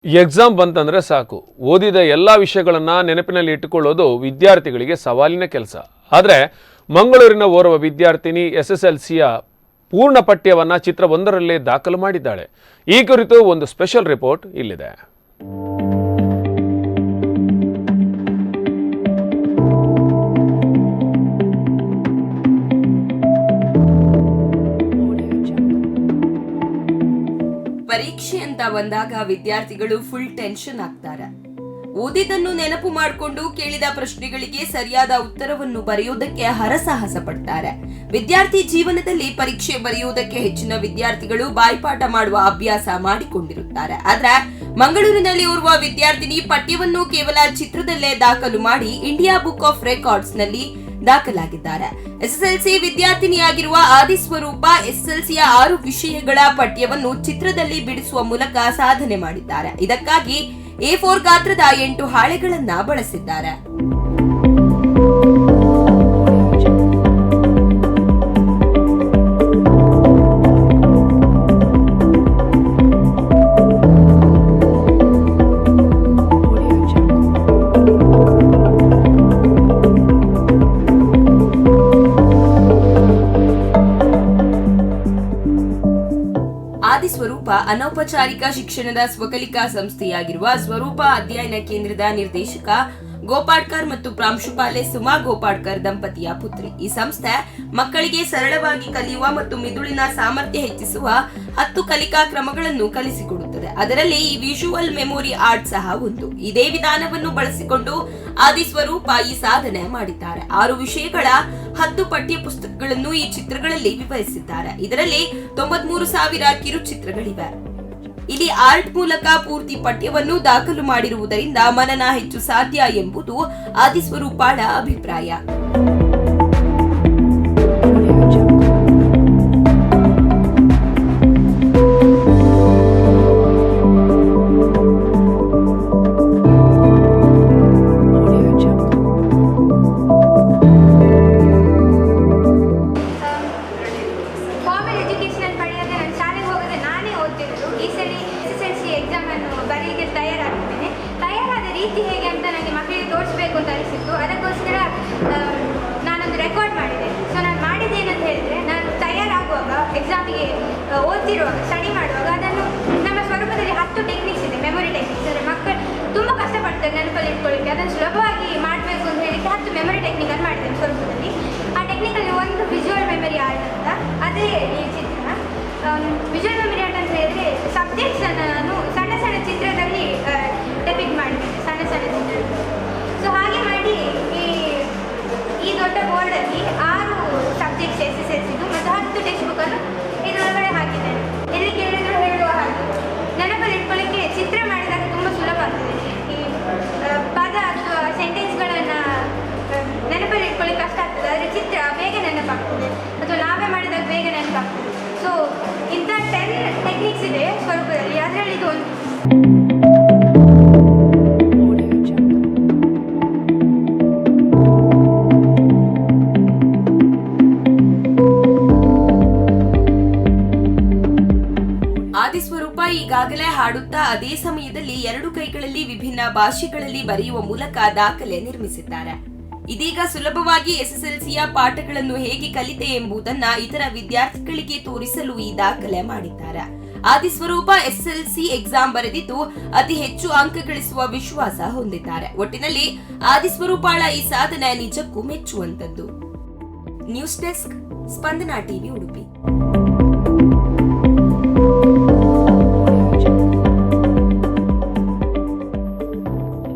Exam ಬಂತಂದ್ರೆ ಸಾಕು, ಓದಿದ ಎಲ್ಲ ವಿಷಯಗಳನ್ನು ನೆನಪಿನಲ್ಲಿ ಇಟ್ಟುಕೊಳ್ಳೋದು ವಿದ್ಯಾರ್ಥಿಗಳಿಗೆ ಸವಾಲಿನ ಕೆಲಸ. ಆದರೆ ಮಂಗಳೂರಿನ ಓರ್ವ ವಿದ್ಯಾರ್ಥಿನಿ SSLCಯ ಪೂರ್ಣ ಪಠ್ಯವನ್ನು ಚಿತ್ರವೊಂದರಲ್ಲೇ ದಾಖಲು ಮಾಡಿದ್ದಾಳೆ. ಈ ಕುರಿತು ಒಂದು ಸ್ಪೆಷಲ್ ರಿಪೋರ್ಟ್ ಇಲ್ಲಿದೆ. ಪರೀಕ್ಷೆ ಅಂತ ಬಂದಾಗ ವಿದ್ಯಾರ್ಥಿಗಳು ಫುಲ್ ಟೆನ್ಷನ್ ಆಗ್ತಾರೆ. ಓದಿದ್ದನ್ನು ನೆನಪು ಮಾಡಿಕೊಂಡು ಕೇಳಿದ ಪ್ರಶ್ನೆಗಳಿಗೆ ಸರಿಯಾದ ಉತ್ತರವನ್ನು ಬರೆಯುವುದಕ್ಕೆ ಹರಸಾಹಸ ಪಡ್ತಾರೆ. ವಿದ್ಯಾರ್ಥಿ ಜೀವನದಲ್ಲಿ ಪರೀಕ್ಷೆ ಬರೆಯುವುದಕ್ಕೆ ಹೆಚ್ಚಿನ ವಿದ್ಯಾರ್ಥಿಗಳು ಬಾಯ್ಪಾಠ ಮಾಡುವ ಅಭ್ಯಾಸ ಮಾಡಿಕೊಂಡಿರುತ್ತಾರೆ. ಆದ್ರೆ ಮಂಗಳೂರಿನಲ್ಲಿ ಓರ್ವ ವಿದ್ಯಾರ್ಥಿನಿ ಪಠ್ಯವನ್ನು ಕೇವಲ ಚಿತ್ರದಲ್ಲೇ ದಾಖಲು ಮಾಡಿ ಇಂಡಿಯಾ ಬುಕ್ ಆಫ್ ರೆಕಾರ್ಡ್ಸ್ ನಲ್ಲಿ ದಾಖಲಾಗಿದ್ದಾರೆ. SSLC ವಿದ್ಯಾರ್ಥಿನಿಯಾಗಿರುವ ಆದಿಸ್ವರೂಪ SSLCಯ 6 ವಿಷಯಗಳ ಪಠ್ಯವನ್ನು ಚಿತ್ರದಲ್ಲಿ ಬಿಡಿಸುವ ಮೂಲಕ ಸಾಧನೆ ಮಾಡಿದ್ದಾರೆ. ಇದಕ್ಕಾಗಿ A4 ಗಾತ್ರದ 8 ಹಾಳೆಗಳನ್ನ ಬಳಸಿದ್ದಾರೆ. ಆದಿಸ್ವರೂಪ ಅನೌಪಚಾರಿಕ ಶಿಕ್ಷಣದ ಸ್ವಕಲಿಕಾ ಸಂಸ್ಥೆಯಾಗಿರುವ ಸ್ವರೂಪ ಅಧ್ಯಯನ ಕೇಂದ್ರದ ನಿರ್ದೇಶಕ ಗೋಪಾಡ್ಕರ್ ಮತ್ತು ಪ್ರಾಂಶುಪಾಲೆ ಸುಮಾ ಗೋಪಾಡ್ಕರ್ ದಂಪತಿಯ ಪುತ್ರಿ. ಈ ಸಂಸ್ಥೆ ಮಕ್ಕಳಿಗೆ ಸರಳವಾಗಿ ಕಲಿಯುವ ಮತ್ತು ಮಿದುಳಿನ ಸಾಮರ್ಥ್ಯ ಹೆಚ್ಚಿಸುವ 10 ಕಲಿಕಾ ಕ್ರಮಗಳನ್ನು ಕಲಿಸಿಕೊಡುತ್ತದೆ. ಅದರಲ್ಲಿ ಈ ವಿಜುವಲ್ ಮೆಮೊರಿ ಆರ್ಟ್ ಸಹ ಒಂದು. ಇದೇ ವಿಧಾನವನ್ನು ಬಳಸಿಕೊಂಡು ಆದಿಸ್ವರೂಪ ಈ ಸಾಧನೆ ಮಾಡಿದ್ದಾರೆ. 6 ವಿಷಯಗಳ 10 ಪಠ್ಯ ಪುಸ್ತಕಗಳನ್ನು ಈ ಚಿತ್ರಗಳಲ್ಲಿ ವಿವರಿಸಿದ್ದಾರೆ. ಇದರಲ್ಲಿ 93,000 ಕಿರುಚಿತ್ರಗಳಿವೆ. ಇಲ್ಲಿ ಆರ್ಟ್ ಮೂಲಕ ಪೂರ್ತಿ ಪಠ್ಯವನ್ನು ದಾಖಲು ಮಾಡಿರುವುದರಿಂದ ಮನನ ಹೆಚ್ಚು ಸಾಧ್ಯ ಎಂಬುದು ಆದಿಸ್ವರೂಪಾಳ ಅಭಿಪ್ರಾಯ. ರೀತಿ ಹೇಗೆ ಅಂತ ನನಗೆ ಮಕ್ಕಳಿಗೆ ತೋರಿಸಬೇಕು ಅಂತ ಅನಿಸಿತ್ತು. ಅದಕ್ಕೋಸ್ಕರ ನಾನೊಂದು ರೆಕಾರ್ಡ್ ಮಾಡಿದೆ. ಸೊ ನಾನು ಮಾಡಿದ್ದೇನಂತ ಹೇಳಿದರೆ, ನಾನು ತಯಾರಾಗುವಾಗ ಎಕ್ಸಾಮಿಗೆ ಓದ್ತಿರುವಾಗ ಸ್ಟಡಿ ಮಾಡುವಾಗ ಅದನ್ನು ನಮ್ಮ ಸ್ವರೂಪದಲ್ಲಿ 10 ಟೆಕ್ನಿಕ್ಸ್ ಇದೆ, ಮೆಮೊರಿ ಟೆಕ್ನಿಕ್ಸ್. ಅಂದರೆ ಮಕ್ಕಳು ತುಂಬ ಕಷ್ಟಪಡ್ತಾರೆ ನೆನಪಲ್ಲಿ ಇಟ್ಕೊಳ್ಳಿಕ್ಕೆ. ಅದನ್ನು ಸುಲಭವಾಗಿ ಮಾಡಬೇಕು ಅಂತ ಹೇಳಿ 10 ಮೆಮೊರಿ ಟೆಕ್ನಿಕನ್ನು ಮಾಡಿದ್ದೇನೆ ಸ್ವರೂಪದಲ್ಲಿ. ಆ ಟೆಕ್ನಿಕಲ್ಲಿ ಒಂದು ವಿಜುವಲ್ ಮೆಮೊರಿ ಆರ್ಟ್ ಅಂತ, ಅದೇ ಈ ಚಿತ್ರ. ವಿಜುವಲ್ ಮೆಮೊರಿ ಆರ್ಟ್ ಅಂತ ಹೇಳಿದರೆ ಸಬ್ಜೆಕ್ಟ್ಸನ್ನು ನಾನು ಸಣ್ಣ ಸಣ್ಣ ಚಿತ್ರದಲ್ಲಿ ಡೆಪಿಕ್ಟ್ ಮಾಡಿದ್ದೇನೆ, ಸಣ್ಣ ಸಣ್ಣ ಚಿತ್ರಗಳು. ಸೊ ಹಾಗೆ ಮಾಡಿ ಈ ದೊಡ್ಡ ಬೋರ್ಡಲ್ಲಿ 6 ಸಬ್ಜೆಕ್ಟ್ಸ್ SSLCದು ಮತ್ತು 10 ಟೆಕ್ಸ್ಟ್ ಬುಕ್ಕನ್ನು ಇದರೊಳಗಡೆ ಹಾಕಿದ್ದೇನೆ. ಎಲ್ಲಿ ಕೇಳಿದ್ರು ಹೇಳುವ ಹಾಗೆ ನೆನಪಲ್ಲಿ ಇಟ್ಕೊಳ್ಳಿಕ್ಕೆ ಚಿತ್ರ ಮಾಡಿದಾಗ ತುಂಬ ಸುಲಭ ಆಗ್ತದೆ. ಈ ಪದ ಅಥವಾ ಸೆಂಟೆನ್ಸ್ಗಳನ್ನು ನೆನಪಲ್ಲಿ ಇಟ್ಕೊಳ್ಳಿಕ್ಕೆ ಕಷ್ಟ ಆಗ್ತದೆ, ಆದರೆ ಚಿತ್ರ ಬೇಗ ನೆನಪಾಗ್ತದೆ ಅಥವಾ ನಾವೇ ಮಾಡಿದಾಗ ಬೇಗ ನೆನಪಾಗ್ತದೆ. ಸೊ ಇಂಥ 10 ಟೆಕ್ನಿಕ್ಸ್ ಇದೆ ಸ್ವರೂಪದಲ್ಲಿ, ಅದರಲ್ಲಿ ಇದು ಒಂದು. ಆದಿಸ್ವರೂಪ ಈಗಾಗಲೇ ಹಾಡುತ್ತಾ ಅದೇ ಸಮಯದಲ್ಲಿ 2 ಕೈಗಳಲ್ಲಿ ವಿಭಿನ್ನ ಭಾಷೆಗಳಲ್ಲಿ ಬರೆಯುವ ಮೂಲಕ ದಾಖಲೆ ನಿರ್ಮಿಸಿದ್ದಾರೆ. ಇದೀಗ ಸುಲಭವಾಗಿ SSLCಯ ಪಾಠಗಳನ್ನು ಹೇಗೆ ಕಲಿತೆ ಎಂಬುದನ್ನ ಇತರ ವಿದ್ಯಾರ್ಥಿಗಳಿಗೆ ತೋರಿಸಲು ಈ ದಾಖಲೆ ಮಾಡಿದ್ದಾರೆ. ಆದಿಸ್ವರೂಪ SSLC ಎಕ್ಸಾಮ್ ಬರೆದಿದ್ದು ಅತಿ ಹೆಚ್ಚು ಅಂಕ ಗಳಿಸುವ ವಿಶ್ವಾಸ ಹೊಂದಿದ್ದಾರೆ. ಒಟ್ಟಿನಲ್ಲಿ ಆದಿಸ್ವರೂಪಾಳ ಈ ಸಾಧನೆ ನಿಜಕ್ಕೂ ಮೆಚ್ಚುವಂತದ್ದು. ನ್ಯೂಸ್ ಡೆಸ್ಕ್, ಸ್ಪಂದನ ಟಿವಿ, ಉಡುಪಿ.